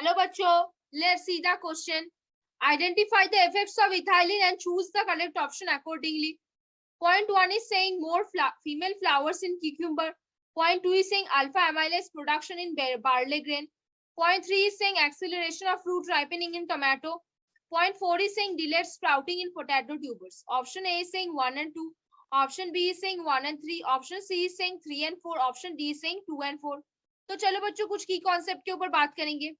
Hello बच्चों, let's see the question. Identify the effects of ethylene and choose the correct option accordingly. Point 1 is saying more female flowers in cucumber. Point 2 is saying alpha amylase production in barley grain. Point 3 is saying acceleration of fruit ripening in tomato. Point 4 is saying delayed sprouting in potato tubers. Option A is saying 1 and 2. Option B is saying 1 and 3. Option C is saying 3 and 4. Option D is saying 2 and 4. तो चलो बच्चों कुछ की concept के ऊपर बात करेंगे,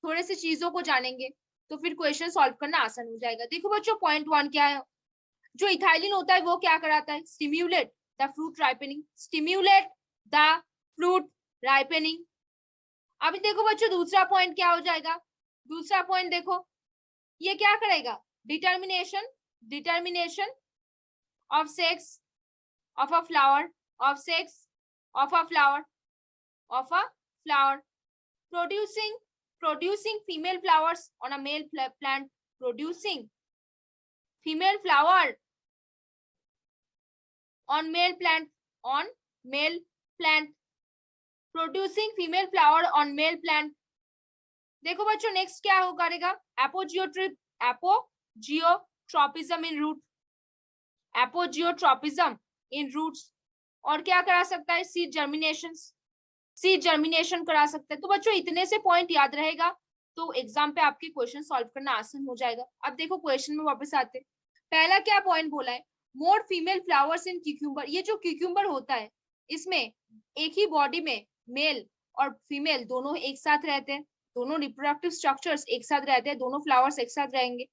थोड़े से चीजों को जानेंगे तो फिर क्वेश्चन सॉल्व करना आसान हो जाएगा. देखो बच्चों, पॉइंट 1 क्या है? जो इथाइलिन होता है वो क्या कराता है? Stimulate the fruit ripening. Stimulate the fruit ripening. अभी देखो बच्चों, दूसरा पॉइंट क्या हो जाएगा? दूसरा पॉइंट देखो, ये क्या करेगा? Determination of sex of a flower, of sex of a flower, of a flower. producing female flowers on a male plant, producing female flower on male plant, on male plant, producing female flower on male plant. देखो बच्चों, next क्या हो करेगा? एपोजियोट्रोपिज्म इन root, एपोजियोट्रोपिज्म इन roots. और क्या करा सकता है? सीड जर्मिनेशन करा सकते हैं. तो बच्चों इतने से पॉइंट याद रहेगा तो एग्जाम पे आपके क्वेश्चन सॉल्व करना आसान हो जाएगा. अब देखो क्वेश्चन में वापस आते. पहला क्या पॉइंट बोला है? मोर फीमेल फ्लावर्स इन क्यूक्यूम्बर. ये जो क्यूक्यूम्बर होता है इसमें एक ही बॉडी में मेल और फीमेल दोनों एक साथ रहते हैं, दोनों रिप्रोडक्टिव स्ट्रक्चर्स एक साथ रहते हैं, दोनों फ्लावर्स एक साथ रहेंगे.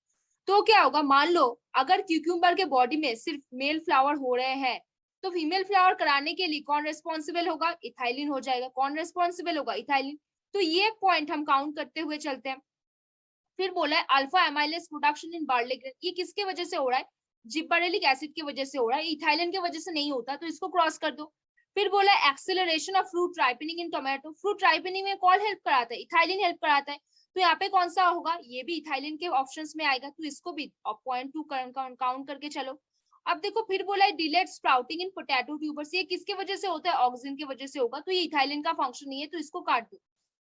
तो क्या होगा? मान लो अगर क्यूक्यूम्बर के बॉडी में सिर्फ मेल फ्लावर हो रहे हैं तो फीमेल फ्लावर कराने के लिए कौन रेस्पॉन्सिबल होगा? इथाइलिन हो जाएगा. कौन रेस्पॉन्सिबल होगा? इथाइलिन. तो ये पॉइंट हम काउंट करते हुए चलते हैं. फिर बोला है alpha amylase production in barley grain. ये किसके वजह से हो रहा है? जिबरेलिक एसिड की वजह से हो रहा है, इथाइलिन की वजह से नहीं होता, तो इसको क्रॉस कर दो. फिर बोला है acceleration of fruit ripening in tomato. Fruit ripening में कौन हेल्प कराता है? इथाइलिन हेल्प कराता है. तो यहाँ पे कौन सा होगा? ये भी इथाइलिन के ऑप्शंस में आएगा, तो इसको भी पॉइंट 2 काउंट करके चलो. अब देखो फिर बोला है डिलेड स्प्राउटिंग इन पोटैटो ट्यूबर्स. ये किसके वजह से होता है? ऑक्सीजन की वजह से होगा, तो ये इथाइलिन का फंक्शन नहीं है, तो इसको काट दो.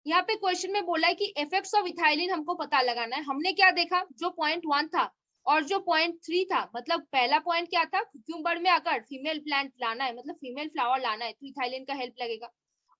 यहाँ पे क्वेश्चन में बोला है कि इफेक्ट्स ऑफ इथाइलिन हमको पता लगाना है. हमने क्या देखा? जो पॉइंट 1 था और जो पॉइंट 3 था, मतलब पहला पॉइंट क्या था? क्यूक्यूम्बर में अगर फीमेल प्लांट लाना है, मतलब फीमेल फ्लावर लाना है, तो इथाइलिन का हेल्प लगेगा.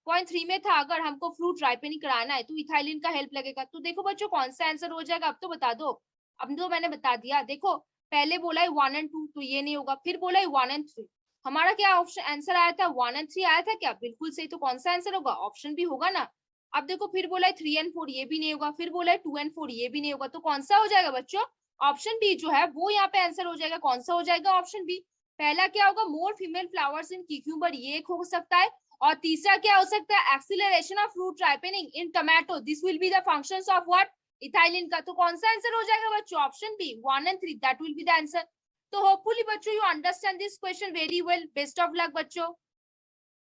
पॉइंट 3 में था अगर हमको फ्रूट राइपनिंग कराना है तो इथाइलिन का हेल्प लगेगा. तो देखो बच्चों कौन सा आंसर हो जाएगा? अब तो बता दो. अब तो मैंने बता दिया. देखो पहले बोला है 1 and 2, तो ये नहीं होगा. फिर बोला है 1 and 3. हमारा क्या ऑप्शन आंसर आया था? 1 and 3 आया था क्या? बिल्कुल सही. तो कौन सा आंसर होगा? ऑप्शन भी होगा ना. अब देखो फिर बोला है 3 and 4, ये भी नहीं होगा. फिर बोला है 2 and 4, ये भी नहीं होगा. तो कौन सा हो जाएगा बच्चों? ऑप्शन बी जो है वो यहाँ पे आंसर हो जाएगा. कौन सा हो जाएगा? Option B. पहला क्या होगा? More female flowers in cucumber, ये एक हो सकता है. और तीसरा क्या हो सकता है? Acceleration of fruit ripening in tomato. This will be the functions of what? Ethylene का. तो कौन सा आंसर हो जाएगा बच्चों? Option B 1 and 3, that will be the answer. तो होपफुली बच्चों you understand this question very well. Best of luck बच्चों.